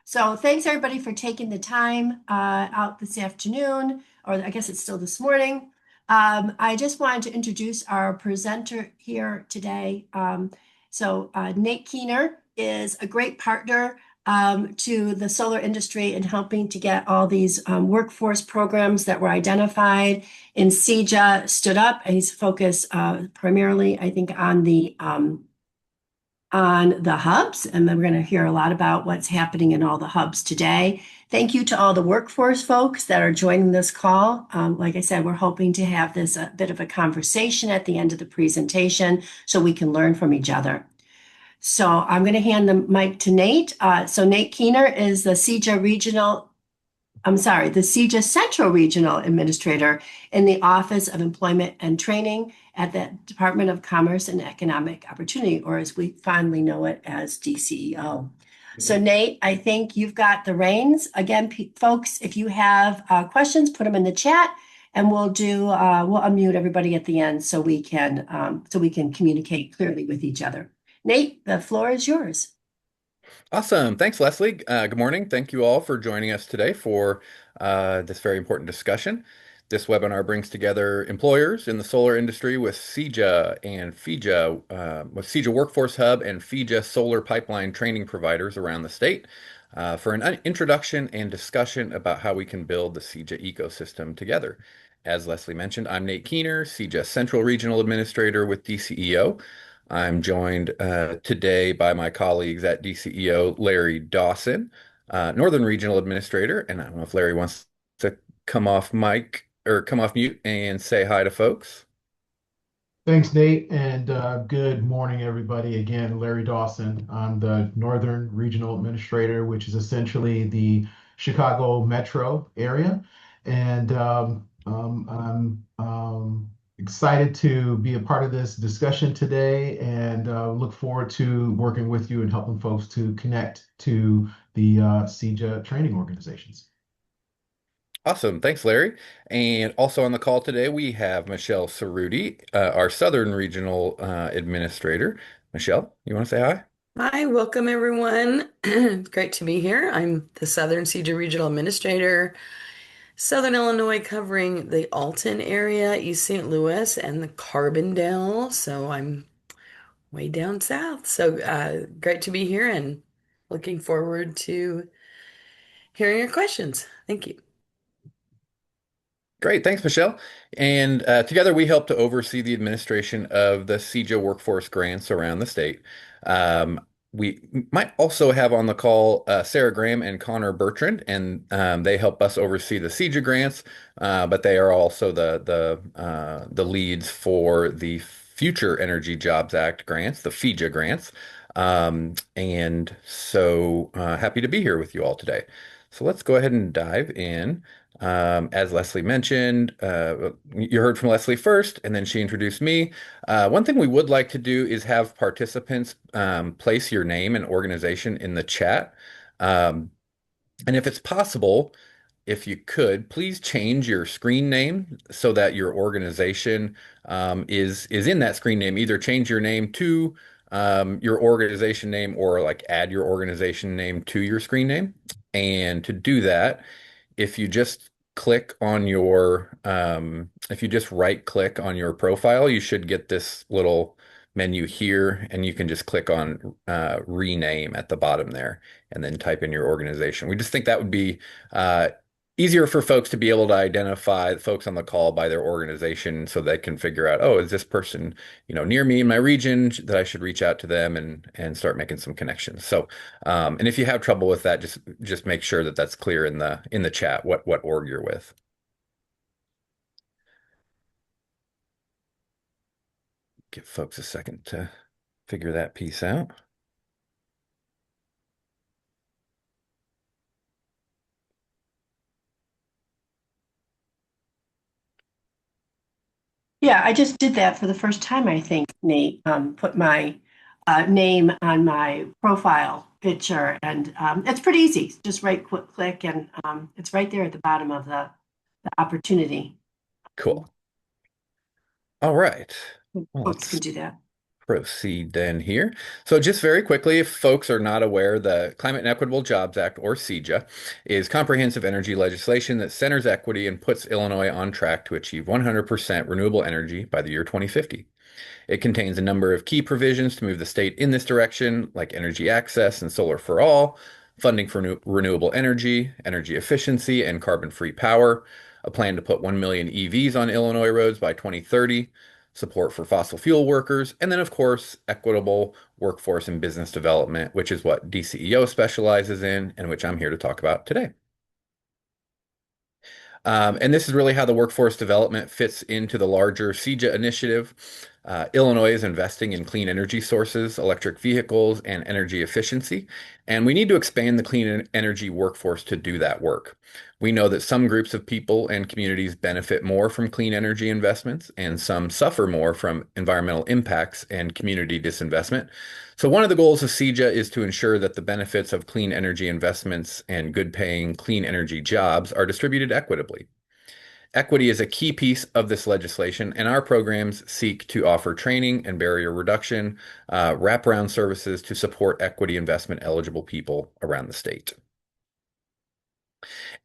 So thanks everybody for taking the time out this afternoon, or I guess it's still this morning. I just wanted to introduce our presenter here today. Nate Keener is a great partner to the solar industry in helping to get all these workforce programs that were identified in CEJA stood up. And he's focused primarily, I think, on the hubs, and then we're going to hear a lot about what's happening in all the hubs today. Thank you to all the workforce folks that are joining this call. Like I said, we're hoping to have this a bit of a conversation at the end of the presentation so we can learn from each other. So I'm going to hand the mic to Nate. Nate Keener is the CEJA Central Regional Administrator in the Office of Employment and Training at the Department of Commerce and Economic Opportunity, or as we fondly know it as DCEO. So Nate, I think you've got the reins. Again, folks, if you have questions, put them in the chat and we'll unmute everybody at the end so we can communicate clearly with each other. Nate, the floor is yours. Awesome. Thanks, Leslie. Good morning. Thank you all for joining us today for this very important discussion. This webinar brings together employers in the solar industry with CEJA and FEJA, with CEJA Workforce Hub and FEJA solar pipeline training providers around the state for an introduction and discussion about how we can build the CEJA ecosystem together. As Leslie mentioned, I'm Nate Keener, CEJA Central Regional Administrator with DCEO. I'm joined today by my colleagues at DCEO, Larry Dawson, Northern Regional Administrator, and I don't know if Larry wants to come off mic or come off mute and say hi to folks. Thanks, Nate, and good morning, everybody. Again, Larry Dawson. I'm the Northern Regional Administrator, which is essentially the Chicago metro area. And I'm excited to be a part of this discussion today and look forward to working with you and helping folks to connect to the CEJA training organizations. Awesome. Thanks, Larry. And also on the call today, we have Michelle Cerruti, our Southern Regional Administrator. Michelle, you want to say hi? Hi, welcome everyone. It's great to be here. I'm the Southern CEJA Regional Administrator, Southern Illinois, covering the Alton area, East St. Louis, and the Carbondale. So I'm way down south. So great to be here and looking forward to hearing your questions. Thank you. Great, thanks, Michelle. And together we help to oversee the administration of the CEJA workforce grants around the state. We might also have on the call Sarah Graham and Connor Bertrand, and they help us oversee the CEJA grants, but they are also the leads for the Future Energy Jobs Act grants, the FEJA grants. And so happy to be here with you all today. So let's go ahead and dive in. As Leslie mentioned, you heard from Leslie first, and then she introduced me. One thing we would like to do is have participants place your name and organization in the chat. And if it's possible, if you could, please change your screen name so that your organization is in that screen name. Either change your name to your organization name or like add your organization name to your screen name. And to do that, if you just if you just right click on your profile, you should get this little menu here, and you can just click on rename at the bottom there and then type in your organization. We just think that would be easier for folks to be able to identify the folks on the call by their organization so they can figure out, oh, is this person, near me in my region that I should reach out to them and start making some connections. So, and if you have trouble with that, just make sure that that's clear in the chat what org you're with. Give folks a second to figure that piece out. Yeah, I just did that for the first time, I think, Nate. Put my name on my profile picture, and it's pretty easy. Just click, and it's right there at the bottom of the opportunity. Cool. All right. Well, Folks can do that. proceed then here. So just very quickly, if folks are not aware, the Climate and Equitable Jobs Act, or CEJA, is comprehensive energy legislation that centers equity and puts Illinois on track to achieve 100% renewable energy by the year 2050. It contains a number of key provisions to move the state in this direction, like energy access and solar for all, funding for renewable energy, energy efficiency, and carbon-free power, a plan to put 1 million EVs on Illinois roads by 2030, support for fossil fuel workers, and then, of course, equitable workforce and business development, which is what DCEO specializes in and which I'm here to talk about today. And this is really how the workforce development fits into the larger CEJA initiative. Illinois is investing in clean energy sources, electric vehicles, and energy efficiency. And we need to expand the clean energy workforce to do that work. We know that some groups of people and communities benefit more from clean energy investments, and some suffer more from environmental impacts and community disinvestment. So one of the goals of CEJA is to ensure that the benefits of clean energy investments and good-paying clean energy jobs are distributed equitably. Equity is a key piece of this legislation, and our programs seek to offer training and barrier reduction, wraparound services to support equity investment eligible people around the state.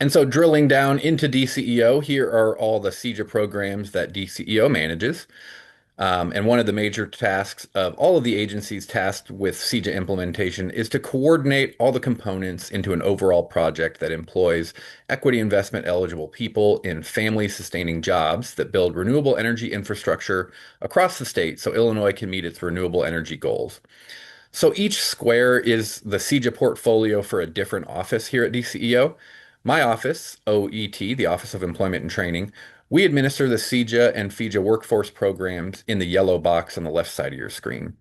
And so drilling down into DCEO, here are all the CEJA programs that DCEO manages. And one of the major tasks of all of the agencies tasked with CEJA implementation is to coordinate all the components into an overall project that employs equity investment eligible people in family-sustaining jobs that build renewable energy infrastructure across the state so Illinois can meet its renewable energy goals. So each square is the CEJA portfolio for a different office here at DCEO. My office, OET, the Office of Employment and Training, we administer the CEJA and FEJA workforce programs in the yellow box on the left side of your screen.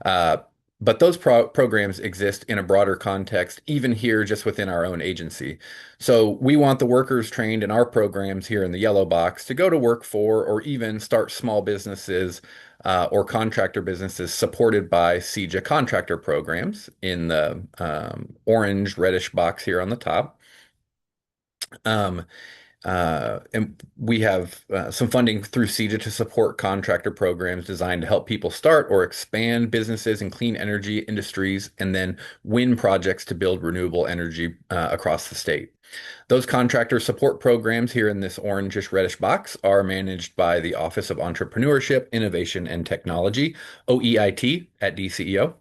Uh, but those programs exist in a broader context, even here just within our own agency. So we want the workers trained in our programs here in the yellow box to go to work for or even start small businesses or contractor businesses supported by CEJA contractor programs in the orange reddish box here on the top. And we have some funding through CEJA to support contractor programs designed to help people start or expand businesses in clean energy industries and then win projects to build renewable energy across the state. Those contractor support programs here in this orangish reddish box are managed by the Office of Entrepreneurship, Innovation, and Technology, OEIT, at DCEO.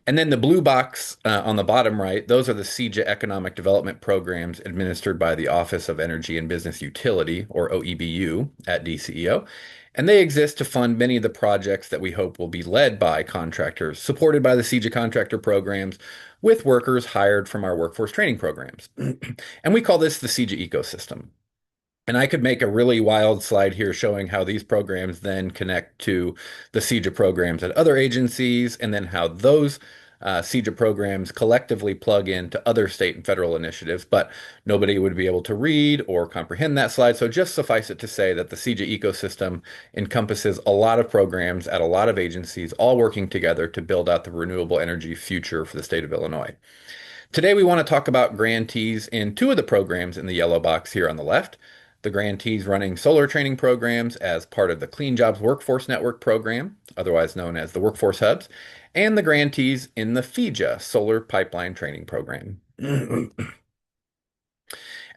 And then the blue box on the bottom right, those are the CEJA economic development programs administered by the Office of Energy and Business Utility, or OEBU, at DCEO. And they exist to fund many of the projects that we hope will be led by contractors, supported by the CEJA contractor programs, with workers hired from our workforce training programs. And we call this the CEJA ecosystem. And I could make a really wild slide here showing how these programs then connect to the CEJA programs at other agencies, and then how those CEJA programs collectively plug into other state and federal initiatives, but nobody would be able to read or comprehend that slide. So just suffice it to say that the CEJA ecosystem encompasses a lot of programs at a lot of agencies, all working together to build out the renewable energy future for the state of Illinois. Today, we want to talk about grantees in two of the programs in the yellow box here on the left. The grantees running solar training programs as part of the Clean Jobs Workforce Network program, otherwise known as the Workforce Hubs, and the grantees in the FEJA Solar Pipeline Training Program. And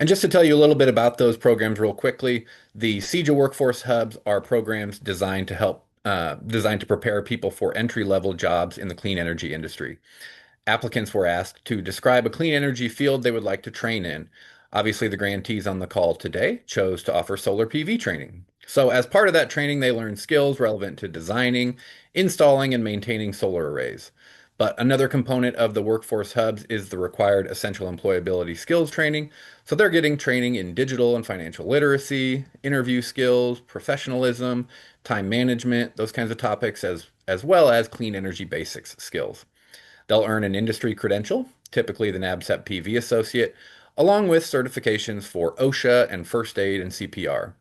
just to tell you a little bit about those programs real quickly, the CEJA Workforce Hubs are programs designed to prepare people for entry-level jobs in the clean energy industry. Applicants were asked to describe a clean energy field they would like to train in. Obviously, the grantees on the call today chose to offer solar PV training. So as part of that training, they learned skills relevant to designing, installing, and maintaining solar arrays. But another component of the Workforce Hubs is the required essential employability skills training. So they're getting training in digital and financial literacy, interview skills, professionalism, time management, those kinds of topics, as well as clean energy basics skills. They'll earn an industry credential, typically the NABCEP PV Associate, along with certifications for OSHA and first aid and CPR.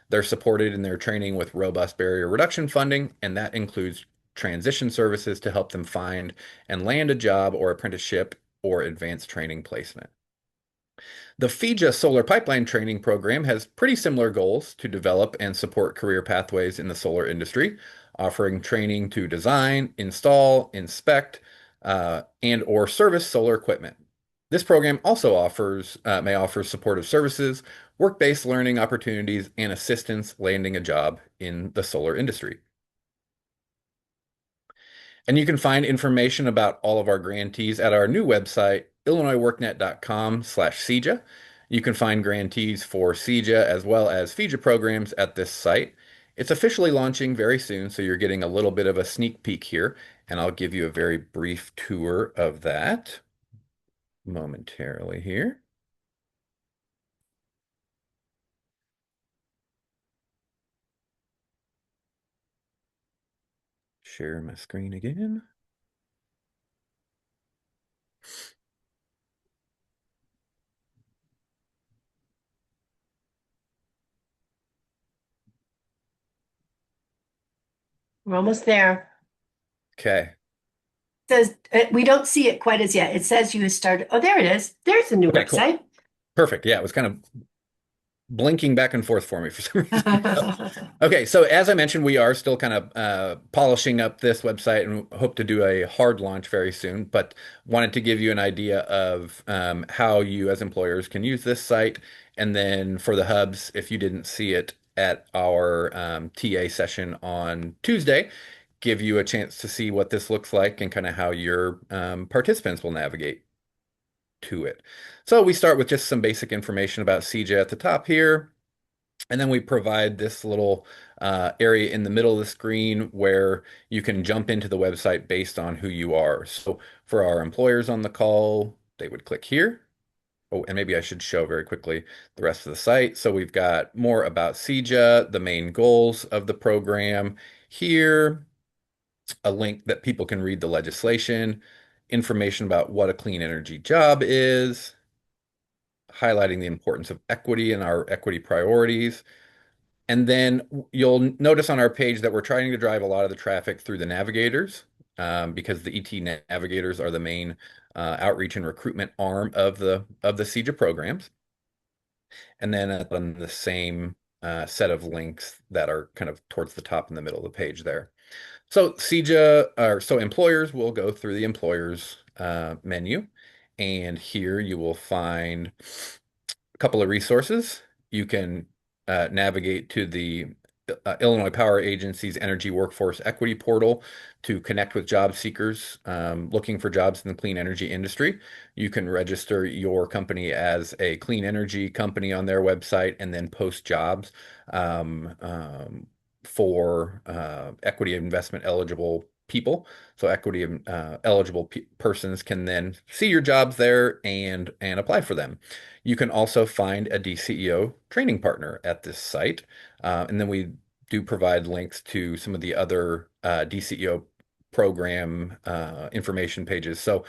They're supported in their training with robust barrier reduction funding, and that includes transition services to help them find and land a job or apprenticeship or advanced training placement. The FEJA Solar Pipeline Training Program has pretty similar goals to develop and support career pathways in the solar industry, offering training to design, install, inspect, and or service solar equipment. This program also may offer supportive services, work-based learning opportunities, and assistance landing a job in the solar industry. And you can find information about all of our grantees at our new website, illinoisworknet.com/CEJA. You can find grantees for CEJA as well as FEJA programs at this site. It's officially launching very soon, so you're getting a little bit of a sneak peek here, and I'll give you a very brief tour of that momentarily here. Share my screen again. We're almost there. Okay. Says we don't see it quite as yet. It says you started. Oh, there it is. There's the new Okay, cool. website. Perfect. Yeah, it was kind of blinking back and forth for me for some reason. Okay, so as I mentioned, we are still kind of polishing up this website and hope to do a hard launch very soon, but wanted to give you an idea of how you as employers can use this site. And then for the hubs, if you didn't see it at our TA session on Tuesday, give you a chance to see what this looks like and kind of how your participants will navigate to it. So we start with just some basic information about CEJA at the top here, and then we provide this little area in the middle of the screen where you can jump into the website based on who you are. So for our employers on the call, they would click here. Oh, and maybe I should show very quickly the rest of the site. So we've got more about CEJA, the main goals of the program here, a link that people can read the legislation, information about what a clean energy job is, highlighting the importance of equity and our equity priorities. And then you'll notice on our page that we're trying to drive a lot of the traffic through the navigators because the ET navigators are the main outreach and recruitment arm of the CEJA programs. And then on the same set of links that are kind of towards the top in the middle of the page there. So CEJA, or so employers will go through the employers menu, and here you will find a couple of resources. You can navigate to the Illinois Power Agency's Energy Workforce Equity Portal to connect with job seekers looking for jobs in the clean energy industry. You can register your company as a clean energy company on their website and then post jobs for equity investment eligible people. So equity eligible persons can then see your jobs there and apply for them. You can also find a DCEO training partner at this site. And then we do provide links to some of the other DCEO program information pages. So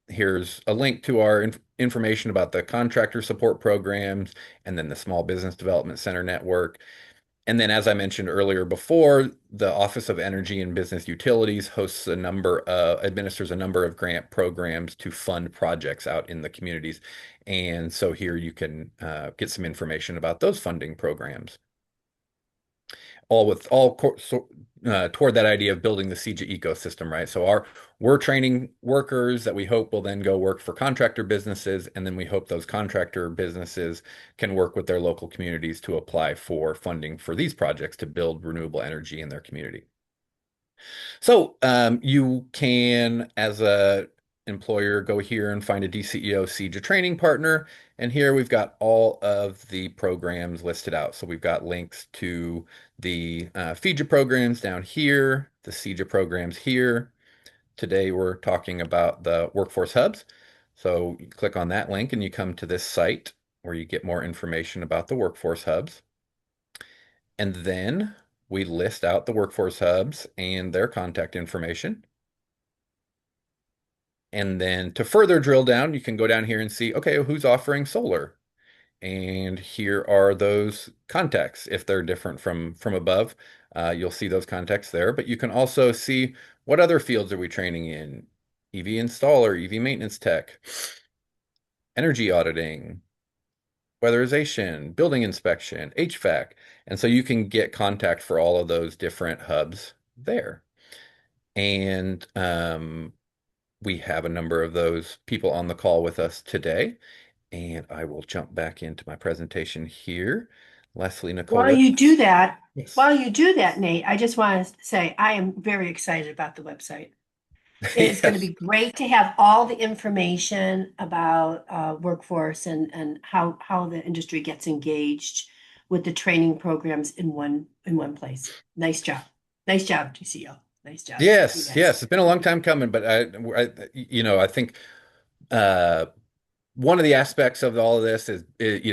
here's a link to our information about the contractor support programs and then the Small Business Development Center network. And then, as I mentioned earlier before, the Office of Energy and Business Utilities administers a number of grant programs to fund projects out in the communities. And so here you can get some information about those funding programs. Toward that idea of building the CEJA ecosystem, right? So we're training workers that we hope will then go work for contractor businesses, and then we hope those contractor businesses can work with their local communities to apply for funding for these projects to build renewable energy in their community. So you can, as a employer, go here and find a DCEO CEJA training partner. And here we've got all of the programs listed out. So we've got links to the FEJA programs down here, the CEJA programs here. Today we're talking about the workforce hubs. So you click on that link and you come to this site where you get more information about the workforce hubs. And then we list out the workforce hubs and their contact information. And then to further drill down, you can go down here and see, okay, who's offering solar? And here are those contacts. If they're different from above, you'll see those contacts there. But you can also see what other fields are we training in? EV installer, EV maintenance tech. energy auditing, weatherization, building inspection, HVAC. And so you can get contact for all of those different hubs there. And we have a number of those people on the call with us today. And I will jump back into my presentation here. Leslie, While Nicola. you do that, Yes. while you do that, Nate, I just want to say I am very excited about the website. It is going to be Yes. great to have all the information about workforce and how the industry gets engaged with the training programs in one place. Nice job, DCO. Nice job, you Yes, guys. yes. It's been a long time coming, but I think uh, one of the aspects of all of this is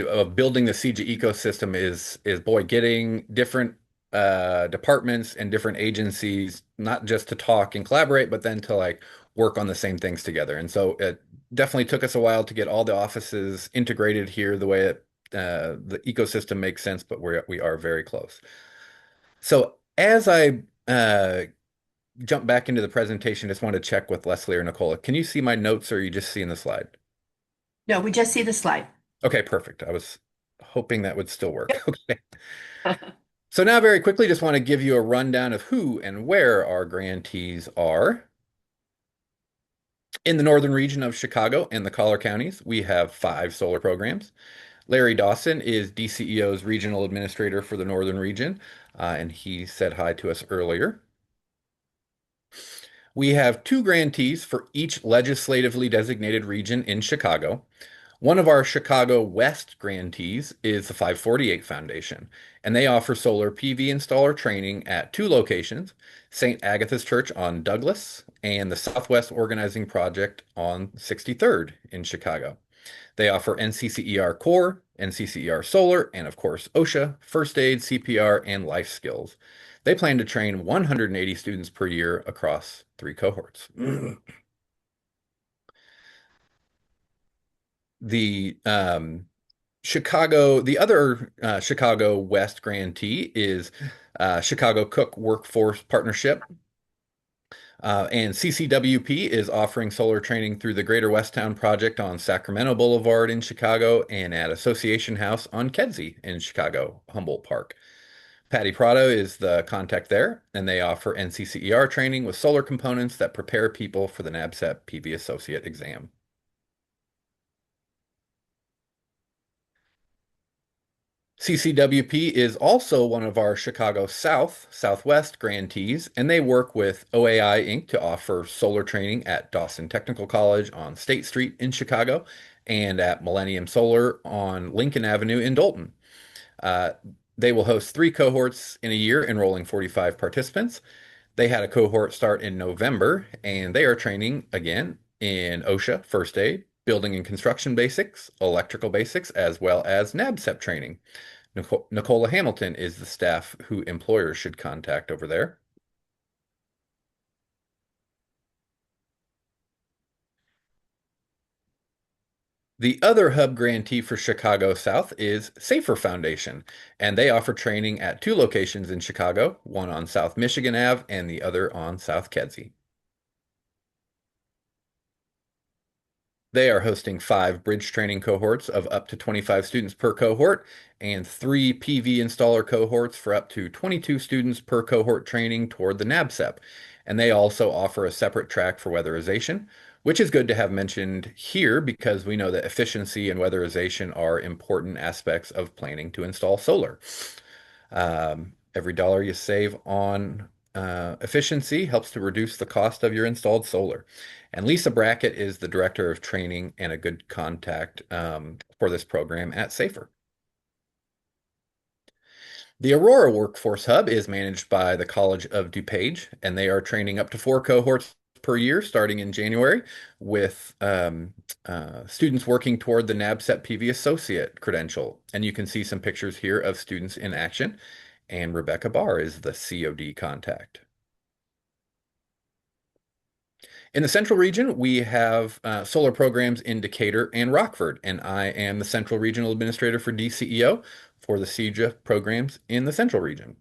of building the CEJA ecosystem is boy, getting different departments and different agencies not just to talk and collaborate, but then to like work on the same things together. And so it definitely took us a while to get all the offices integrated here the way the ecosystem makes sense, but we are very close. So as I jump back into the presentation, just want to check with Leslie or Nicola. Can you see my notes or are you just seeing the slide? No, we just see the slide. Okay, perfect. I was hoping that would still work. Yep. Okay. So now very quickly, just want to give you a rundown of who and where our grantees are. In the northern region of Chicago and the collar counties, we have 5 solar programs. Larry Dawson is DCEO's regional administrator for the northern region, and he said hi to us earlier. We have 2 grantees for each legislatively designated region in Chicago. One of our Chicago West grantees is the 548 Foundation, and they offer solar PV installer training at 2 locations, St. Agatha's Church on Douglas and the Southwest Organizing Project on 63rd in Chicago. They offer NCCER Core, NCCER Solar, and of course OSHA, First Aid, CPR, and Life Skills. They plan to train 180 students per year across 3 cohorts. The the other Chicago West grantee is Chicago Cook Workforce Partnership. And CCWP is offering solar training through the Greater Westtown Project on Sacramento Boulevard in Chicago and at Association House on Kedzie in Chicago, Humboldt Park. Patty Prado is the contact there, and they offer NCCER training with solar components that prepare people for the NABCEP PV Associate exam. CCWP is also one of our Chicago Southwest grantees, and they work with OAI Inc. to offer solar training at Dawson Technical College on State Street in Chicago and at Millennium Solar on Lincoln Avenue in Dolton. Uh, they will host 3 cohorts in a year, enrolling 45 participants. They had a cohort start in November, and they are training again in OSHA, First Aid, Building and Construction Basics, Electrical Basics, as well as NABCEP training. Nicola Hamilton is the staff who employers should contact over there. The other hub grantee for Chicago South is Safer Foundation, and they offer training at 2 locations in Chicago, one on South Michigan Ave and the other on South Kedzie. They are hosting 5 bridge training cohorts of up to 25 students per cohort and 3 PV installer cohorts for up to 22 students per cohort training toward the NABCEP. And they also offer a separate track for weatherization, which is good to have mentioned here because we know that efficiency and weatherization are important aspects of planning to install solar. Every dollar you save on efficiency helps to reduce the cost of your installed solar. And Lisa Brackett is the director of training and a good contact for this program at Safer. The Aurora Workforce Hub is managed by the College of DuPage, and they are training up to 4 cohorts per year starting in January with students working toward the NABCEP PV Associate credential. And you can see some pictures here of students in action. And Rebecca Barr is the COD contact. In the Central Region, we have solar programs in Decatur and Rockford, and I am the Central Regional Administrator for DCEO for the CEJA programs in the Central Region.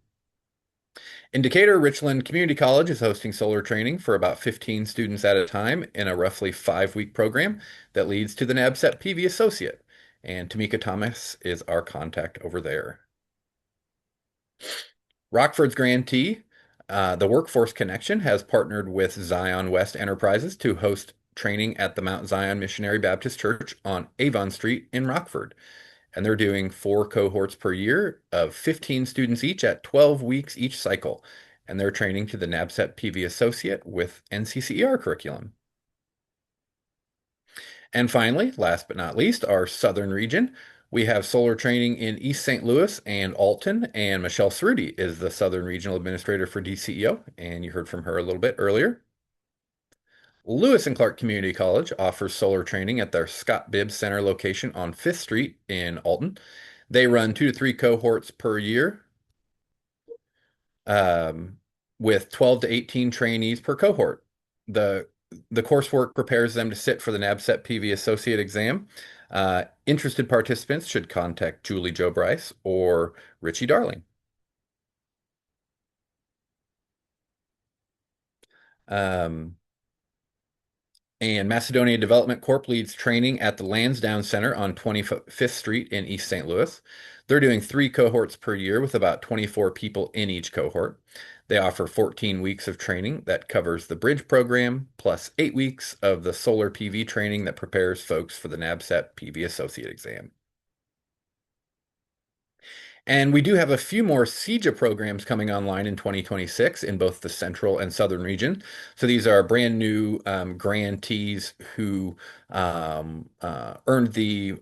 In Decatur, Richland Community College is hosting solar training for about 15 students at a time in a roughly 5-week program that leads to the NABCEP PV Associate. And Tamika Thomas is our contact over there. Rockford's grantee, the Workforce Connection, has partnered with Zion West Enterprises to host training at the Mount Zion Missionary Baptist Church on Avon Street in Rockford. And they're doing 4 cohorts per year of 15 students each at 12 weeks each cycle. And they're training to the NABCEP PV Associate with NCCER curriculum. And finally, last but not least, our southern region. We have solar training in East St. Louis and Alton, and Michelle Cerruti is the Southern Regional Administrator for DCEO, and you heard from her a little bit earlier. Lewis and Clark Community College offers solar training at their Scott Bibbs Center location on 5th Street in Alton. They run 2 to 3 cohorts per year, um, with 12 to 18 trainees per cohort. The coursework prepares them to sit for the NABCEP PV Associate exam. Interested participants should contact Julie Joe Bryce or Richie Darling. And Macedonia Development Corp leads training at the Lansdowne Center on 25th Street in East St. Louis. They're doing 3 cohorts per year with about 24 people in each cohort. They offer 14 weeks of training that covers the bridge program, plus 8 weeks of the solar PV training that prepares folks for the NABCEP PV Associate exam. And we do have a few more CEJA programs coming online in 2026 in both the central and southern region. So these are brand new grantees who earned the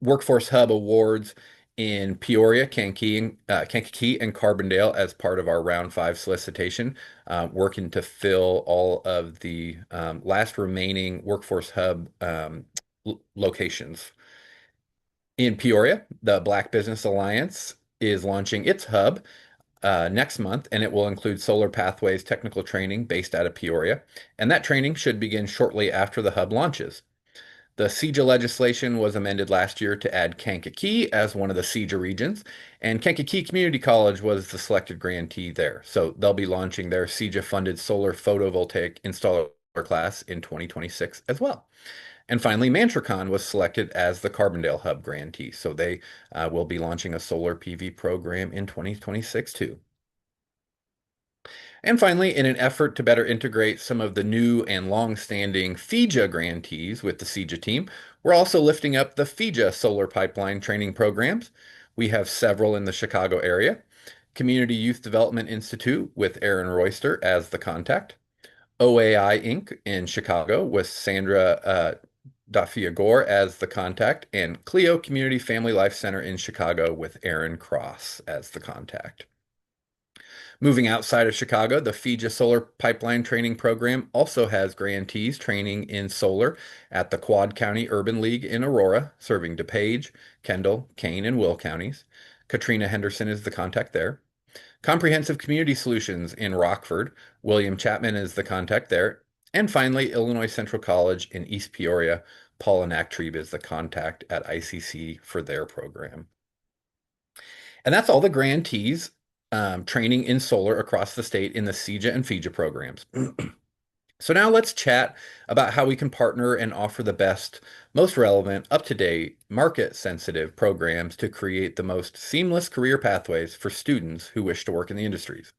Workforce Hub Awards in Peoria, Kankakee, and Carbondale as part of our Round 5 solicitation, working to fill all of the last remaining Workforce Hub locations. In Peoria, the Black Business Alliance is launching its hub next month, and it will include Solar Pathways technical training based out of Peoria. And that training should begin shortly after the hub launches. The CEJA legislation was amended last year to add Kankakee as one of the CEJA regions, and Kankakee Community College was the selected grantee there. So they'll be launching their CEJA-funded solar photovoltaic installer class in 2026 as well. And finally, Mantricon was selected as the Carbondale Hub grantee. So they will be launching a solar PV program in 2026 too. And finally, in an effort to better integrate some of the new and long-standing FEJA grantees with the CEJA team, we're also lifting up the FEJA solar pipeline training programs. We have several in the Chicago area. Community Youth Development Institute with Aaron Royster as the contact. OAI Inc. in Chicago with Sandra Dafia Gore as the contact, and Clio Community Family Life Center in Chicago with Aaron Cross as the contact. Moving outside of Chicago, the FEJA Solar Pipeline Training Program also has grantees training in solar at the Quad County Urban League in Aurora, serving DuPage, Kendall, Kane, and Will counties. Katrina Henderson is the contact there. Comprehensive Community Solutions in Rockford, William Chapman is the contact there. And finally, Illinois Central College in East Peoria, Paula Nachtrieb is the contact at ICC for their program. And that's all the grantees training in solar across the state in the CEJA and FEJA programs. So now let's chat about how we can partner and offer the best, most relevant, up-to-date, market-sensitive programs to create the most seamless career pathways for students who wish to work in the industries.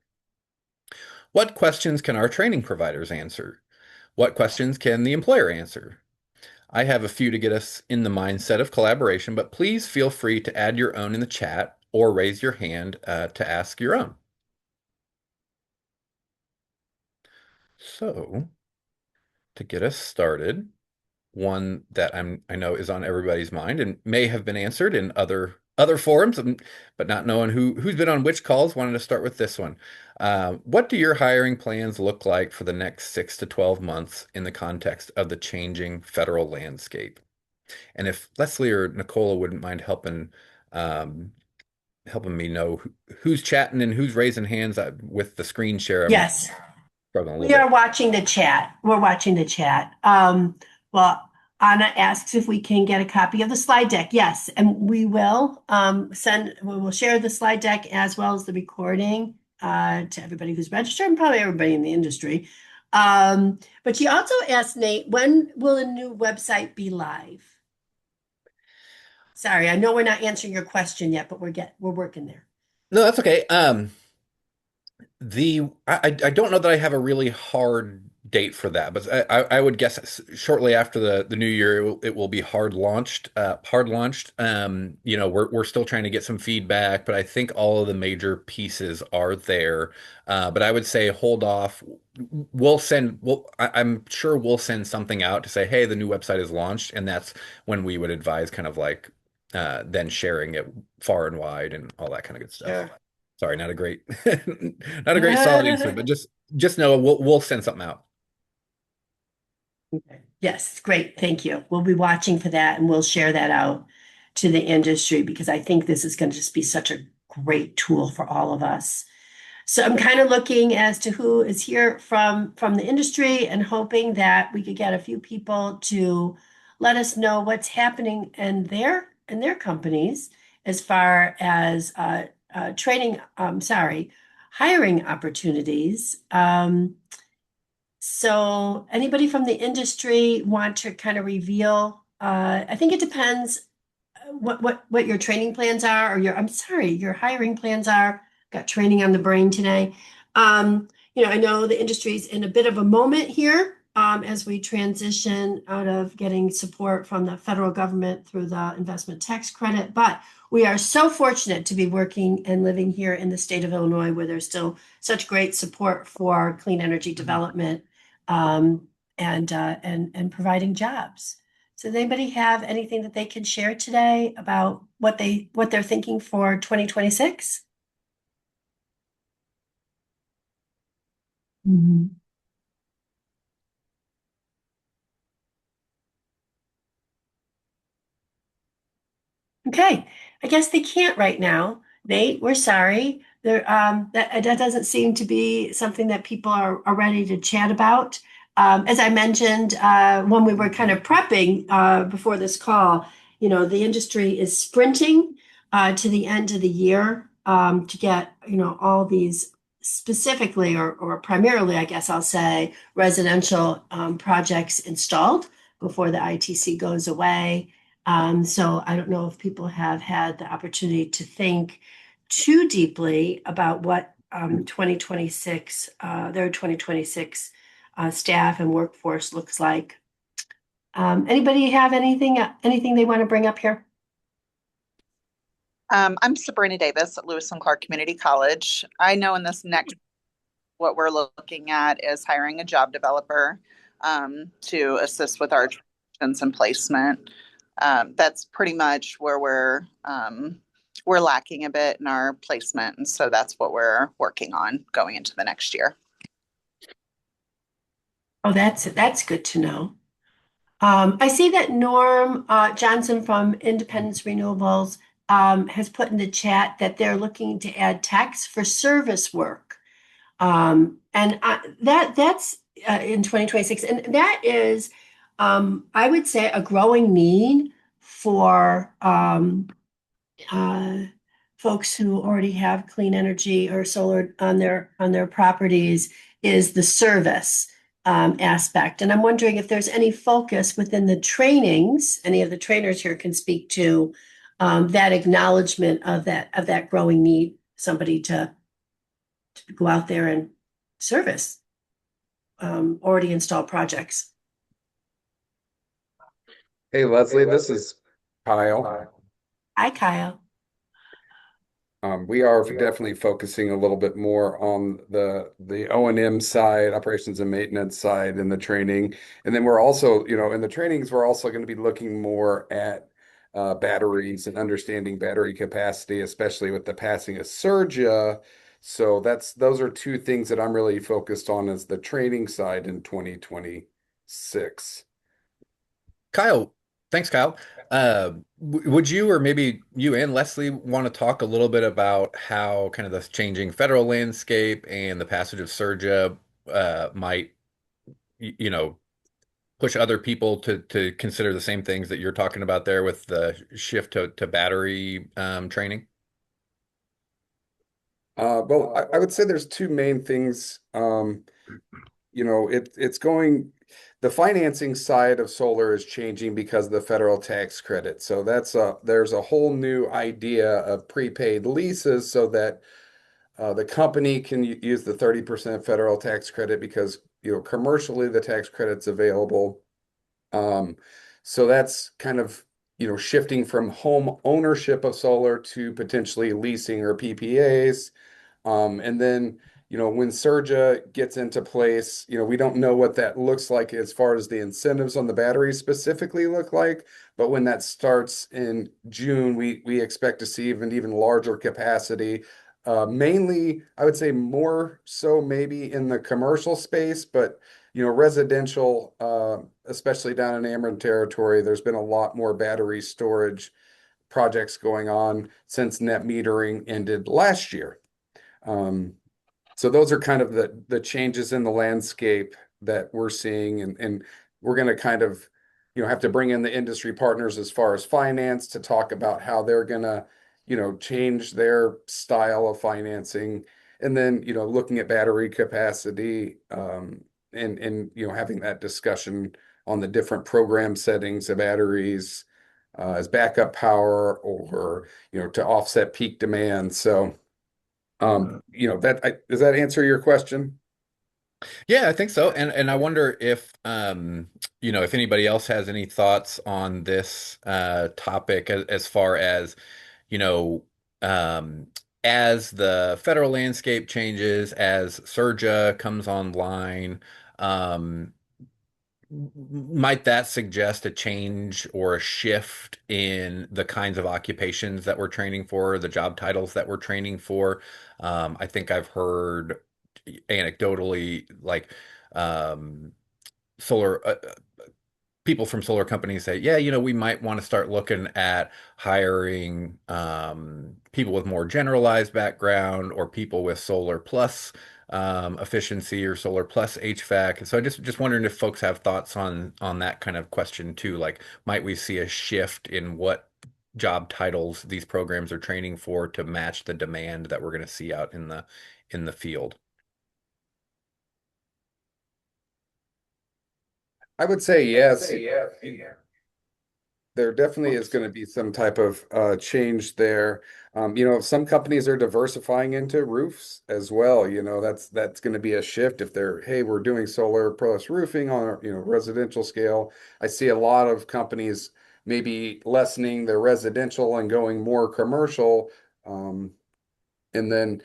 What questions can our training providers answer? What questions can the employer answer? I have a few to get us in the mindset of collaboration, but please feel free to add your own in the chat or raise your hand to ask your own. So, to get us started, one that I know is on everybody's mind and may have been answered in other forums, but not knowing who's been on which calls, wanted to start with this one. What do your hiring plans look like for the next 6 to 12 months in the context of the changing federal landscape? And if Leslie or Nicola wouldn't mind helping me know who's chatting and who's raising hands with the screen share. I'm Yes, struggling a we little are bit. watching the chat. We're watching the chat. Well, Anna asks if we can get a copy of the slide deck. Yes, and we will we will share the slide deck as well as the recording to everybody who's registered and probably everybody in the industry. But she also asked Nate, when will a new website be live? Sorry, I know we're not answering your question yet, but we're working there. No, that's okay. I don't know that I have a really hard date for that, but I would guess shortly after the new year it will be hard launched. Hard launched. We're still trying to get some feedback, but I think all of the major pieces are there. But I would say hold off. I'm sure we'll send something out to say, hey, the new website is launched, and that's when we would advise kind of like then sharing it far and wide and all that kind of good stuff. Sure. Sorry, not a great, not a great solid answer, but just know we'll send something out. Okay. Yes, great. Thank you. We'll be watching for that and we'll share that out to the industry because I think this is going to just be such a great tool for all of us. So I'm kind of looking as to who is here from the industry and hoping that we could get a few people to let us know what's happening in their companies as far as training, sorry, hiring opportunities. So anybody from the industry want to kind of reveal? I think it depends what your training plans are or I'm sorry, your hiring plans are. Got training on the brain today. I know the industry's in a bit of a moment here as we transition out of getting support from the federal government through the investment tax credit, but we are so fortunate to be working and living here in the state of Illinois where there's still such great support for clean energy development and providing jobs. So does anybody have anything that they can share today about what they're thinking for 2026? Mhm. Okay, I guess they can't right now. Nate, we're sorry. That doesn't seem to be something that people are ready to chat about. As I mentioned when we were kind of prepping before this call, the industry is sprinting to the end of the year to get, all these specifically or primarily, I guess I'll say, residential projects installed before the ITC goes away. So I don't know if people have had the opportunity to think too deeply about what 2026, their 2026 staff and workforce looks like. Anybody have anything they want to bring up here? I'm Sabrina Davis at Lewis and Clark Community College. I know in this next, what we're looking at is hiring a job developer to assist with our transitions and placement. That's pretty much where we're lacking a bit in our placement, and so that's what we're working on going into the next year. Oh, that's good to know. I see that Norm Johnson from Independence Renewables has put in the chat that they're looking to add tax for service work. That's in 2026. And that is, I would say, a growing need for folks who already have clean energy or solar on their properties is the service aspect. And I'm wondering if there's any focus within the trainings, any of the trainers here can speak to that acknowledgement of that growing need, somebody to go out there and service already installed projects. Hey, Leslie, this is Kyle. Hi, Kyle. We are definitely focusing a little bit more on the O&M side, operations and maintenance side in the training. And then we're also, in the trainings, we're also going to be looking more at batteries and understanding battery capacity, especially with the passing of CEJA. So those are two things that I'm really focused on as the training side in 2026. Kyle, thanks, Kyle. Would you or maybe you and Leslie want to talk a little bit about how kind of the changing federal landscape and the passage of CERJA might, you know, push other people to consider the same things that you're talking about there with the shift to battery training? Well, I would say there's two main things. It's going, the financing side of solar is changing because of the federal tax credit. So there's a whole new idea of prepaid leases so that the company can use the 30% federal tax credit because, commercially the tax credit's available. Um, so that's kind of, shifting from home ownership of solar to potentially leasing or PPAs. And then, when CERJA gets into place, we don't know what that looks like as far as the incentives on the batteries specifically look like. But when that starts in June, we expect to see even larger capacity. Mainly, I would say more so maybe in the commercial space, but residential, especially down in Ameren territory, there's been a lot more battery storage projects going on since net metering ended last year. Um, so those are kind of the changes in the landscape that we're seeing, and we're going to kind of, have to bring in the industry partners as far as finance to talk about how they're going to, change their style of financing, and then, looking at battery capacity, and having that discussion on the different program settings of batteries, as backup power or, to offset peak demand. So. Does that answer your question? Yeah, I think so. And I wonder if if anybody else has any thoughts on this topic as far as, you know, um, as the federal landscape changes, as CERJA comes online, um, might that suggest a change or a shift in the kinds of occupations that we're training for, the job titles that we're training for? I think I've heard anecdotally, like um, solar people from solar companies say, yeah, we might want to start looking at hiring people with more generalized background or people with solar plus efficiency or solar plus HVAC. So I just wondering if folks have thoughts on that kind of question too. Like, might we see a shift in what job titles these programs are training for to match the demand that we're going to see out in the field? I would say yes. There definitely is going to be some type of change there. Some companies are diversifying into roofs as well. That's going to be a shift if they're, hey, we're doing solar plus roofing on a, residential scale. I see a lot of companies maybe lessening their residential and going more commercial. And then,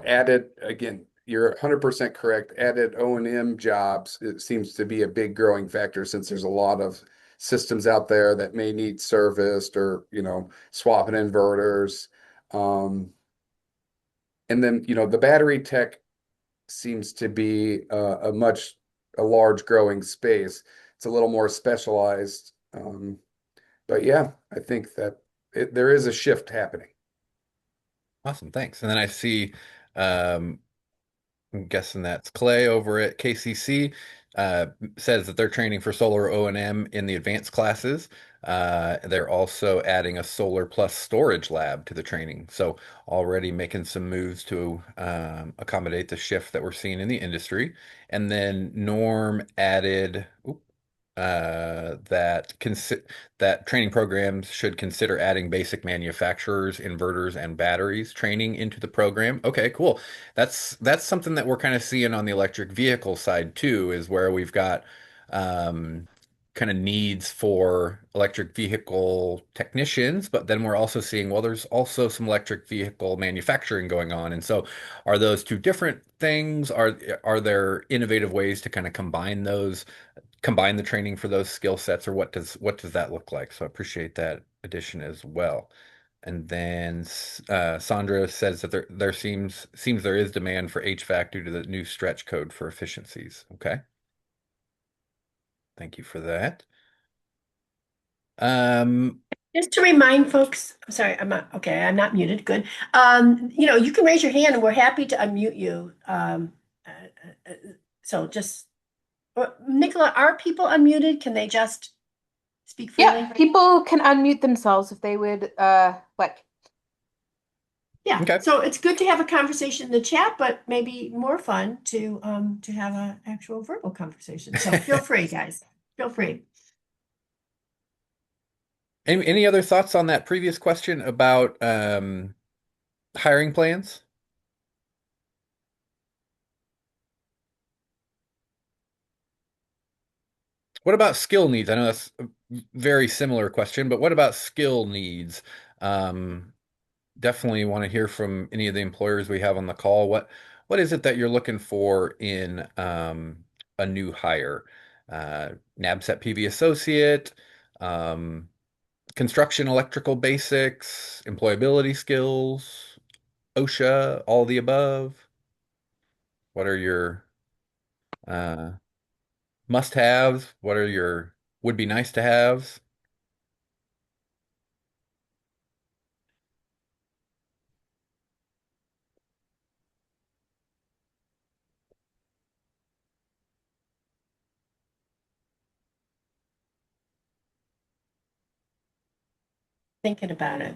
added again, you're 100% correct. Added O&M jobs, it seems to be a big growing factor since there's a lot of systems out there that may need serviced or, swapping inverters. Um, and then, the battery tech seems to be a large growing space. It's a little more specialized. But yeah, I think that there is a shift happening. Awesome, thanks. And then I see um, I'm guessing that's Clay over at KCC, uh, says that they're training for solar O&M in the advanced classes. They're also adding a solar plus storage lab to the training. So already making some moves to accommodate the shift that we're seeing in the industry. And then Norm added, that training programs should consider adding basic manufacturers, inverters, and batteries training into the program. Okay, cool. That's something that we're kind of seeing on the electric vehicle side too, is where we've got um, kind of needs for electric vehicle technicians, but then we're also seeing, well, there's also some electric vehicle manufacturing going on. And so are those two different things? Are there innovative ways to kind of combine the training for those skill sets, or what does that look like? So I appreciate that addition as well. And then Sandra says that there seems there is demand for HVAC due to the new stretch code for efficiencies. Okay, thank you for that. Um, Just to remind folks, I'm sorry, I'm not muted. Good. You can raise your hand and we're happy to unmute you. So just, Nicola, are people unmuted? Can they just speak freely? Yeah, people can unmute themselves if they would like. Yeah, Okay. so it's good to have a conversation in the chat, but maybe more fun to have an actual verbal conversation. So feel free, guys. Feel free. Any other thoughts on that previous question about hiring plans? What about skill needs? I know that's a very similar question, but what about skill needs? Um, Definitely want to hear from any of the employers we have on the call. What is it that you're looking for in a new hire? NABCET PV associate, um, construction electrical basics, employability skills, OSHA, all the above. What are your uh, must-haves? What are your would be nice to haves? Thinking about it.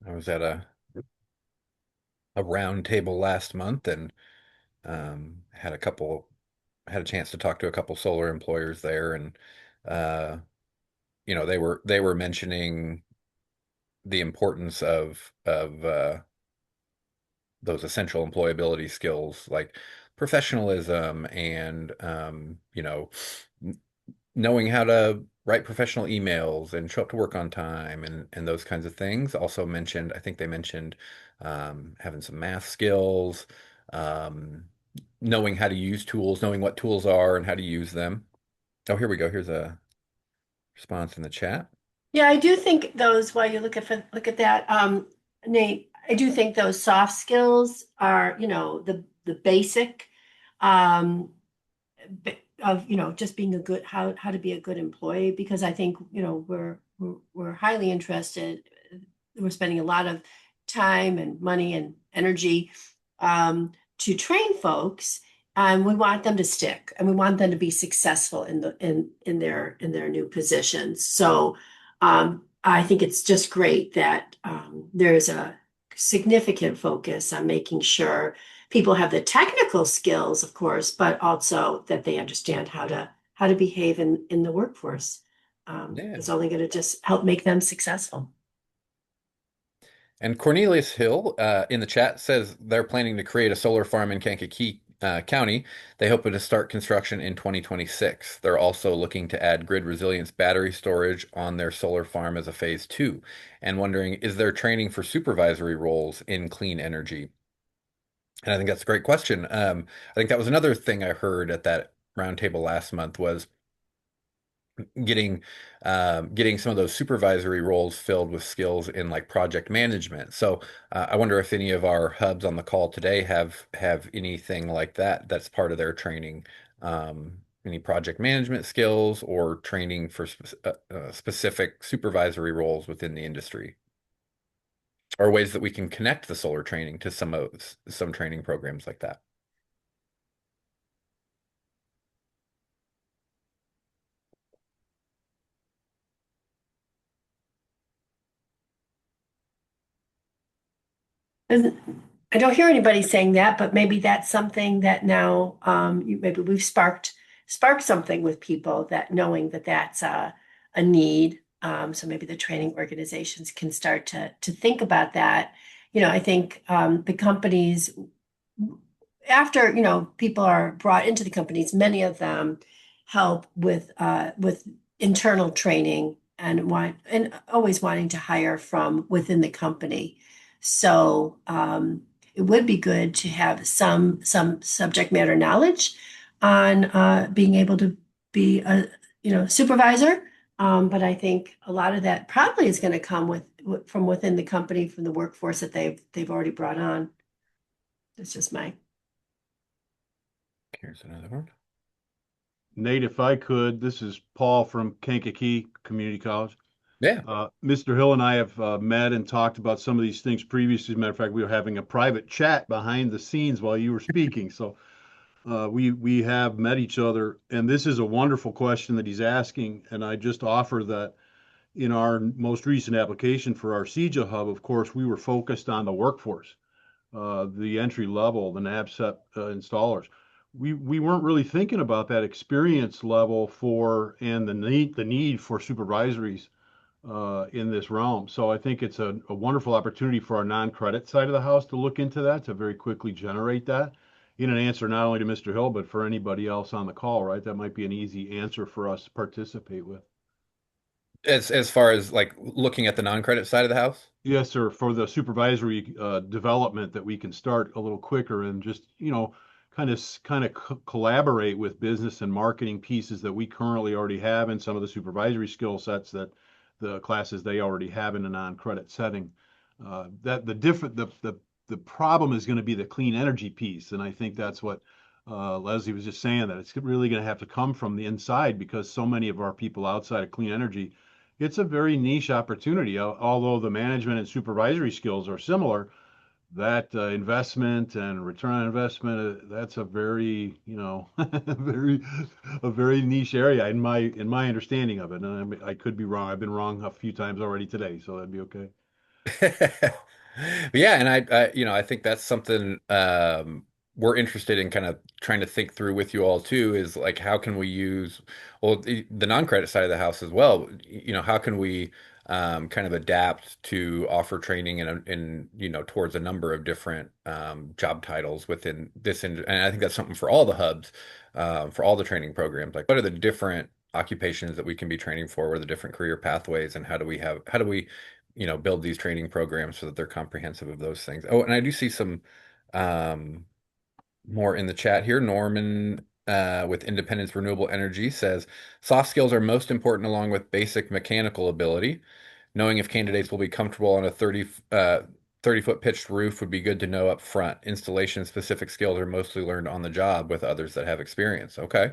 I was at a round table last month and had had a chance to talk to a couple solar employers there, and uh, they were mentioning the importance of those essential employability skills like professionalism and n- knowing how to write professional emails and show up to work on time and those kinds of things. Also mentioned, I think they mentioned having some math skills, um, knowing how to use tools, knowing what tools are and how to use them. Oh, here we go. Here's a response in the chat. Yeah, I do think those, while you look at that, Nate, I do think those soft skills are, the basic um of, just being a good how to be a good employee, because I think, we're highly interested. We're spending a lot of time and money and energy to train folks, and we want them to stick, and we want them to be successful in their new positions. So I think it's just great that there's a significant focus on making sure people have the technical skills, of course, but also that they understand how to behave in the workforce. Yeah. It's only going to just help make them successful. And Cornelius Hill in the chat says they're planning to create a solar farm in Kankakee County. They hope to start construction in 2026. They're also looking to add grid resilience battery storage on their solar farm as a phase two, and wondering, is there training for supervisory roles in clean energy? And I think that's a great question. I think that was another thing I heard at that roundtable last month was getting getting some of those supervisory roles filled with skills in like project management. So I wonder if any of our hubs on the call today have anything like that that's part of their training. Any project management skills or training for specific supervisory roles within the industry, or ways that we can connect the solar training to some training programs like that. I don't hear anybody saying that, but maybe that's something that now maybe we've sparked something with people, that knowing that that's a need. So maybe the training organizations can start to think about that. I think the companies, after people are brought into the companies, many of them help with internal training and always wanting to hire from within the company. So it would be good to have some subject matter knowledge on being able to be a supervisor. But I think a lot of that probably is going to come from within the company, from the workforce that they've already brought on. That's just my. Here's another one. Nate, if I could, this is Paul from Kankakee Community College. Yeah. Mr. Hill and I have met and talked about some of these things previously. As a matter of fact, we were having a private chat behind the scenes while you were speaking. So We have met each other, and this is a wonderful question that he's asking. And I just offer that in our most recent application for our CEJA hub, of course, we were focused on the workforce, the entry level, the NABCEP installers. We weren't really thinking about that experience level for and the need for supervisories in this realm. So I think it's a wonderful opportunity for our non-credit side of the house to look into that, to very quickly generate that in an answer not only to Mr. Hill, but for anybody else on the call, right? That might be an easy answer for us to participate with. As far as like looking at the non-credit side of the house? Yes, sir, for the supervisory development that we can start a little quicker and just, kind of collaborate with business and marketing pieces that we currently already have and some of the supervisory skill sets that the classes they already have in a non-credit setting. That the problem is going to be the clean energy piece, and I think that's what Leslie was just saying, that it's really going to have to come from the inside because so many of our people outside of clean energy, it's a very niche opportunity. Although the management and supervisory skills are similar, that investment and return on investment, that's a very, very a very niche area in my understanding of it. And I could be wrong. I've been wrong a few times already today, so that'd be okay. Yeah, and I think that's something we're interested in kind of trying to think through with you all too, is like how can we use well the non-credit side of the house as well, how can we kind of adapt to offer training towards a number of different job titles within and I think that's something for all the hubs, for all the training programs. Like what are the different occupations that we can be training for? What are the different career pathways, and how do we build these training programs so that they're comprehensive of those things. Oh, and I do see some um, more in the chat here. Norman with Independence Renewable Energy says soft skills are most important along with basic mechanical ability. Knowing if candidates will be comfortable on a 30-foot pitched roof would be good to know up front. Installation specific skills are mostly learned on the job with others that have experience. Okay.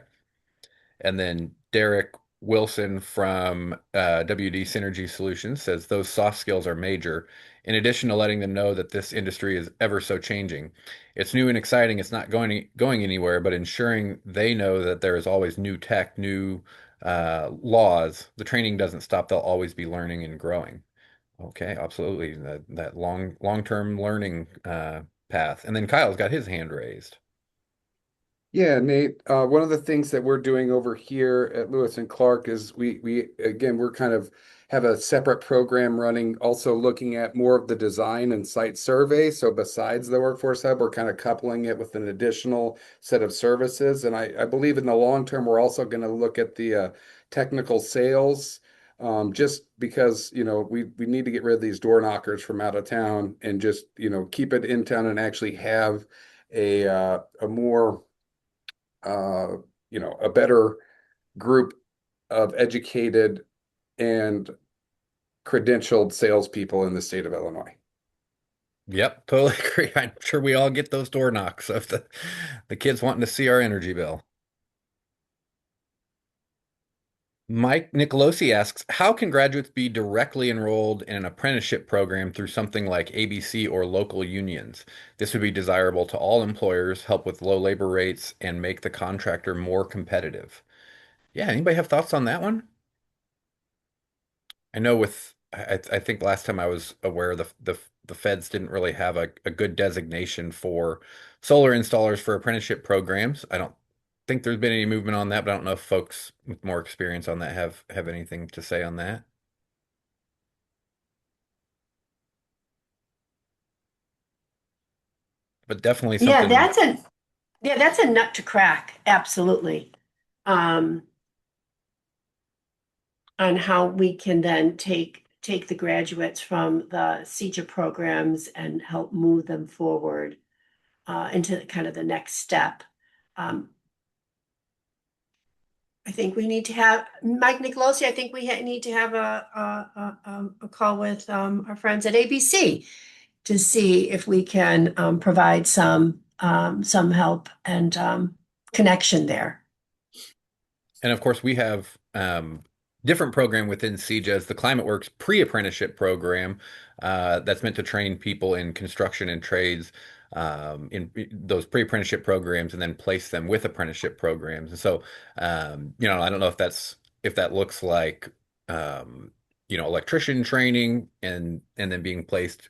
And then Derek Wilson from WD Synergy Solutions says those soft skills are major. In addition to letting them know that this industry is ever so changing, it's new and exciting. It's not going anywhere, but ensuring they know that there is always new tech, new laws. The training doesn't stop. They'll always be learning and growing. Okay, absolutely. That long-term learning path. And then Kyle's got his hand raised. Yeah, Nate. One of the things that we're doing over here at Lewis and Clark is we again we're kind of have a separate program running, also looking at more of the design and site survey. So besides the workforce hub, we're kind of coupling it with an additional set of services. And I believe in the long term, we're also going to look at the technical sales. Just because we need to get rid of these door knockers from out of town and just keep it in town and actually have a more a better group of educated and credentialed salespeople in the state of Illinois. Yep, totally agree. I'm sure we all get those door knocks of the kids wanting to see our energy bill. Mike Nicolosi asks, how can graduates be directly enrolled in an apprenticeship program through something like ABC or local unions? This would be desirable to all employers, help with low labor rates, and make the contractor more competitive. Yeah, anybody have thoughts on that one? I know I think last time I was aware the feds didn't really have a good designation for solar installers for apprenticeship programs. I don't think there's been any movement on that, but I don't know if folks with more experience on that have anything to say on that. But definitely Yeah, something. that's a nut to crack. Absolutely. Um, on how we can then take the graduates from the CEJA programs and help move them forward into kind of the next step. Um, I think we need to have Mike Nicolosi. I think we need to have a call with our friends at ABC to see if we can provide some help and connection there. And of course, we have different program within CEJA's the Climate Works pre-apprenticeship program that's meant to train people in construction and trades. in those pre-apprenticeship programs and then place them with apprenticeship programs. And so, I don't know if that looks like, electrician training and then being placed,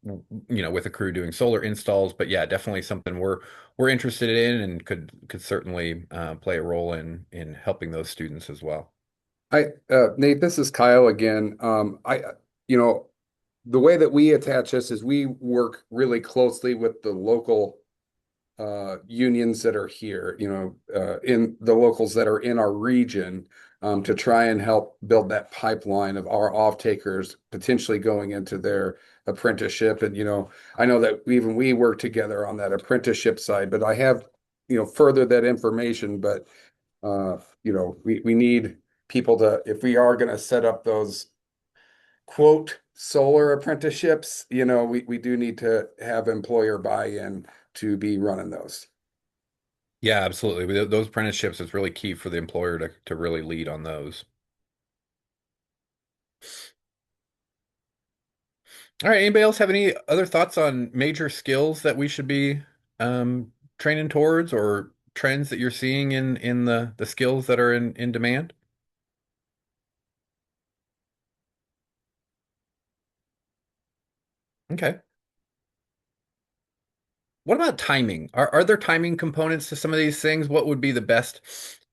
with a crew doing solar installs. But yeah, definitely something we're interested in and could certainly play a role in helping those students as well. Nate, this is Kyle again. You know, the way that we attach this is we work really closely with the local unions that are here, in the locals that are in our region, to try and help build that pipeline of our off-takers potentially going into their apprenticeship. And, I know that even we work together on that apprenticeship side, but I have, furthered that information. But, we need people to, if we are going to set up those quote solar apprenticeships, we do need to have employer buy-in to be running those. Yeah, absolutely. Those apprenticeships is really key for the employer to really lead on those. All right. Anybody else have any other thoughts on major skills that we should be training towards, or trends that you're seeing in the skills that are in demand? Okay. What about timing? Are there timing components to some of these things? What would be the best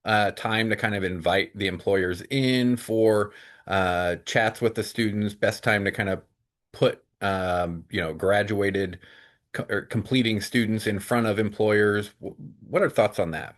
time to kind of invite the employers in for chats with the students? Best time to kind of put graduated or completing students in front of employers? What are thoughts on that?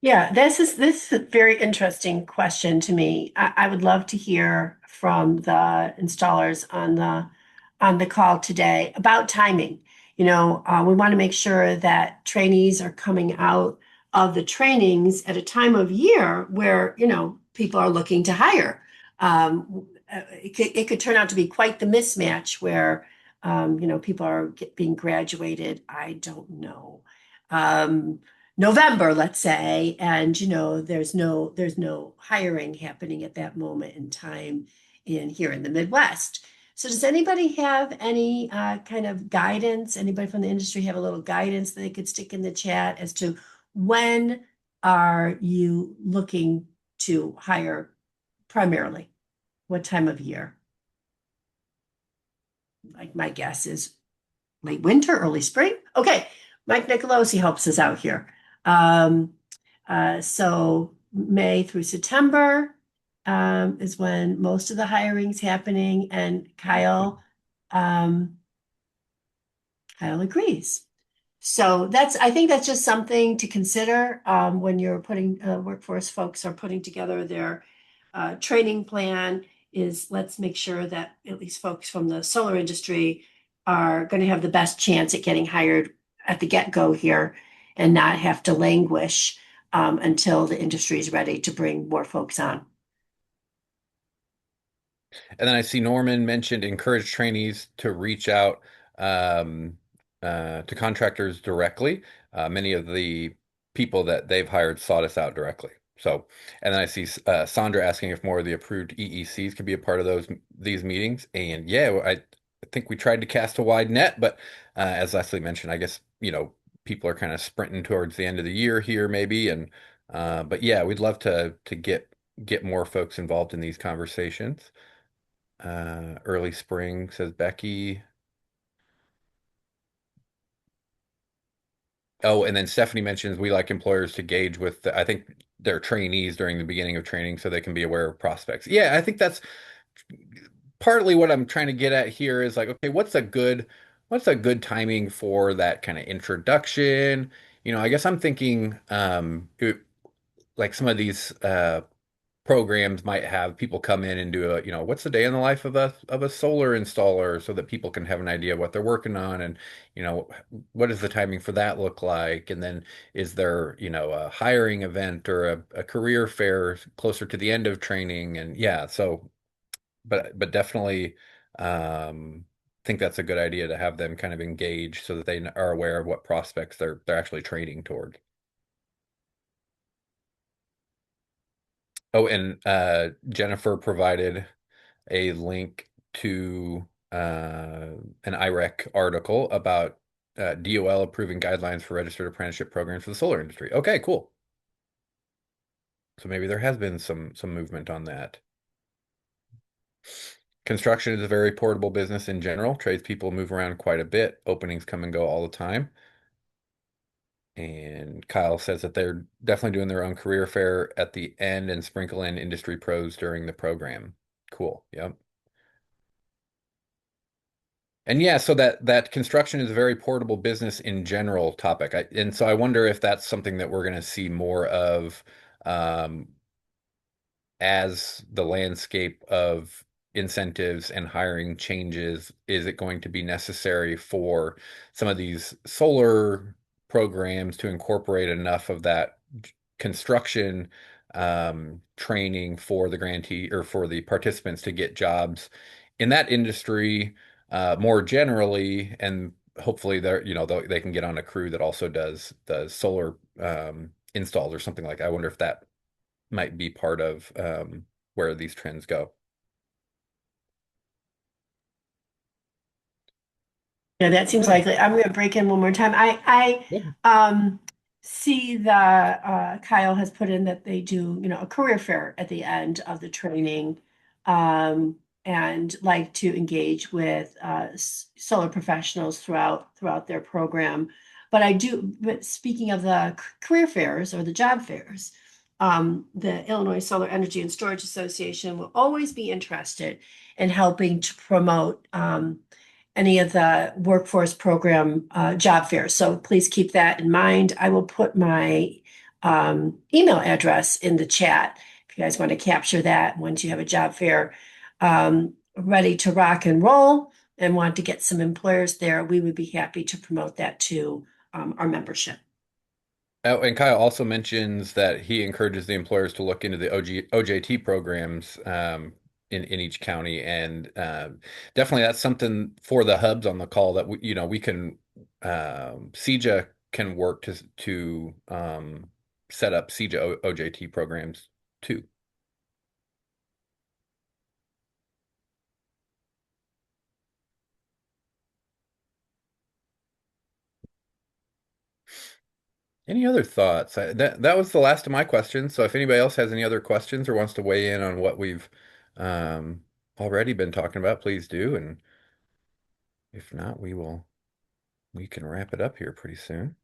Yeah, this is a very interesting question to me. I would love to hear from the installers on the call today about timing. We want to make sure that trainees are coming out of the trainings at a time of year where, people are looking to hire. It could turn out to be quite the mismatch where, people are being graduated. I don't know. November, let's say, and there's no hiring happening at that moment in time in here in the Midwest. So does anybody have any kind of guidance? Anybody from the industry have a little guidance that they could stick in the chat as to when are you looking to hire primarily? What time of year? Like my guess is late winter, early spring. Okay, Mike Nicolosi helps us out here. Um, so May through September is when most of the hiring's happening, and Kyle agrees. So I think that's just something to consider when you're putting workforce folks are putting together their training plan. Is let's make sure that at least folks from the solar industry are going to have the best chance at getting hired at the get-go here and not have to languish until the industry is ready to bring more folks on. And then I see Norman mentioned encourage trainees to reach out um, to contractors directly. Many of the people that they've hired sought us out directly. So, and then I see Sandra asking if more of the approved EECs could be a part of these meetings. And yeah, I think we tried to cast a wide net, but as Leslie mentioned, I guess people are kind of sprinting towards the end of the year here, maybe. And but yeah, we'd love to get more folks involved in these conversations. Early spring, says Becky. Oh, and then Stephanie mentions we like employers to gauge with, I think, their trainees during the beginning of training so they can be aware of prospects. Yeah, I think that's partly what I'm trying to get at here is like, okay, what's a good timing for that kind of introduction? I guess I'm thinking like some of these programs might have people come in and do what's the day in the life of a solar installer so that people can have an idea what they're working on, and you know what does the timing for that look like, and then is there a hiring event or a career fair closer to the end of training, and yeah, so but definitely think that's a good idea to have them kind of engaged so that they are aware of what prospects they're actually training toward. Oh, and Jennifer provided a link to an IREC article about DOL approving guidelines for registered apprenticeship programs for the solar industry. Okay, cool. So maybe there has been some movement on that. Construction is a very portable business in general. Tradespeople move around quite a bit. Openings come and go all the time. And Kyle says that they're definitely doing their own career fair at the end and sprinkle in industry pros during the program. Cool. Yep. And yeah, so that construction is a very portable business in general topic. And so I wonder if that's something that we're going to see more of um, as the landscape of incentives and hiring changes. Is it going to be necessary for some of these solar programs to incorporate enough of that construction training for the grantee or for the participants to get jobs in that industry more generally, and hopefully they can get on a crew that also does solar installs or something like that. I wonder if that might be part of where these trends go. Yeah, that seems likely. I'm going to break in one more time. Yeah. See the Kyle has put in that they do, a career fair at the end of the training, and like to engage with solar professionals throughout their program. But speaking of the career fairs or the job fairs, the Illinois Solar Energy and Storage Association will always be interested in helping to promote any of the workforce program job fairs. So please keep that in mind. I will put my email address in the chat if you guys want to capture that once you have a job fair ready to rock and roll and want to get some employers there. We would be happy to promote that to our membership. Oh, and Kyle also mentions that he encourages the employers to look into the OJT programs in each county, and definitely that's something for the hubs on the call that we can CEJA can work to set up CEJA OJT programs too. Any other thoughts? That was the last of my questions. So if anybody else has any other questions or wants to weigh in on what we've um, already been talking about, please do. And if not, we can wrap it up here pretty soon.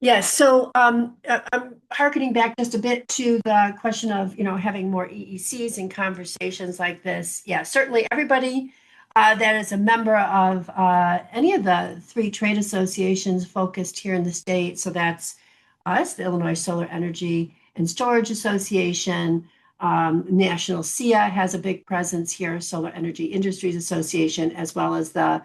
Yes, so I'm hearkening back just a bit to the question of, having more EECs and conversations like this. Yeah, certainly everybody that is a member of any of the three trade associations focused here in the state. So that's us, the Illinois Solar Energy and Storage Association. National SEIA has a big presence here, Solar Energy Industries Association, as well as the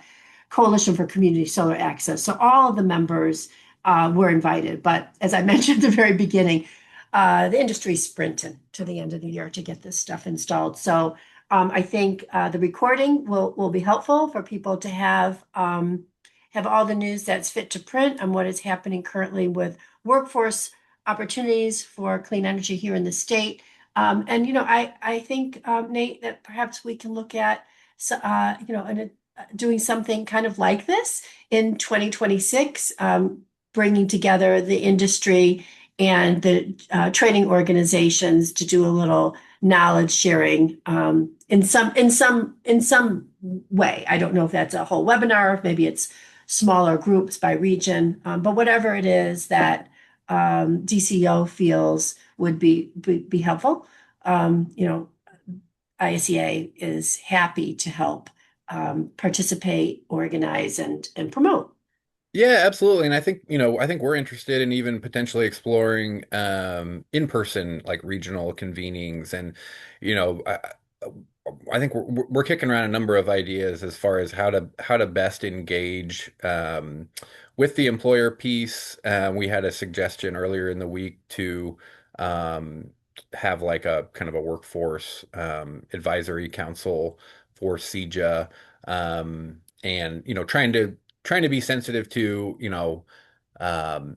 Coalition for Community Solar Access. So all of the members were invited. But as I mentioned at the very beginning, the industry's sprinting to the end of the year to get this stuff installed. So I think the recording will be helpful for people to have all the news that's fit to print on what is happening currently with workforce opportunities for clean energy here in the state. I think, Nate, that perhaps we can look at, doing something kind of like this in 2026, bringing together the industry and the training organizations to do a little knowledge sharing in some way. I don't know if that's a whole webinar, if maybe it's smaller groups by region, but whatever it is that DCEO feels would be helpful. ISEA is happy to help participate, organize, and promote. Yeah, absolutely. And I think we're interested in even potentially exploring in-person like regional convenings. And I think we're kicking around a number of ideas as far as how to best engage with the employer piece. We had a suggestion earlier in the week to um, have like a kind of a workforce advisory council for CEJA, and trying to be sensitive to um,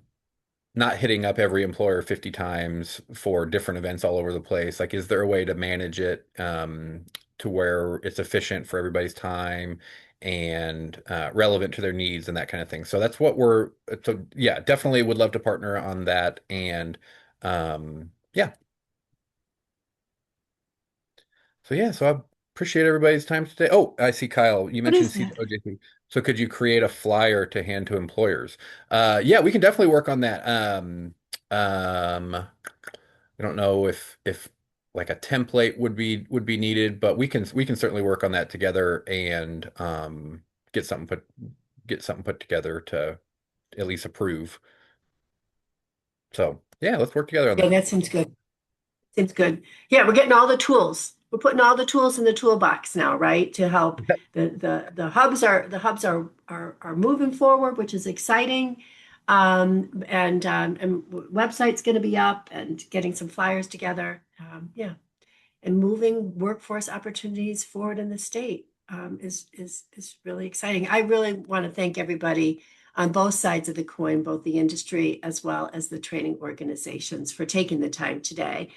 not hitting up every employer 50 times for different events all over the place. Like, is there a way to manage it to where it's efficient for everybody's time and relevant to their needs and that kind of thing? So that's what so yeah, definitely would love to partner on that. And yeah. So yeah, so I appreciate everybody's time today. Oh, I see Kyle, you What mentioned is that? CEJA. So could you create a flyer to hand to employers? Yeah, we can definitely work on that. I don't know if like a template would be needed, but we can certainly work on that together and get something put together to at least approve. So yeah, let's work together on Yeah, that. that seems good. Seems good. Yeah, we're getting all the tools. We're putting all the tools in the toolbox now, right? To help the hubs are moving forward, which is exciting. And website's going to be up and getting some flyers together. Yeah, and moving workforce opportunities forward in the state is really exciting. I really want to thank everybody on both sides of the coin, both the industry as well as the training organizations, for taking the time today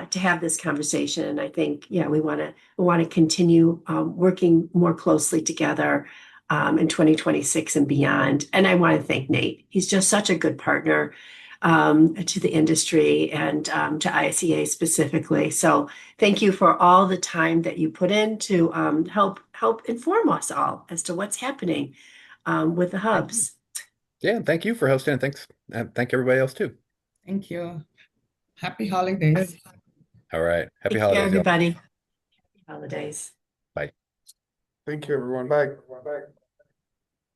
to have this conversation. And I think, yeah, we want to continue working more closely together in 2026 and beyond. And I want to thank Nate. He's just such a good partner to the industry and to ISEA specifically. So thank you for all the time that you put in to help inform us all as to what's happening with the hubs. Yeah, thank you for hosting, and thanks, and thank everybody else too. Thank you. Happy holidays. All right, happy Take care, holidays, y'all. everybody. Happy holidays. Bye. Thank you, everyone. Bye.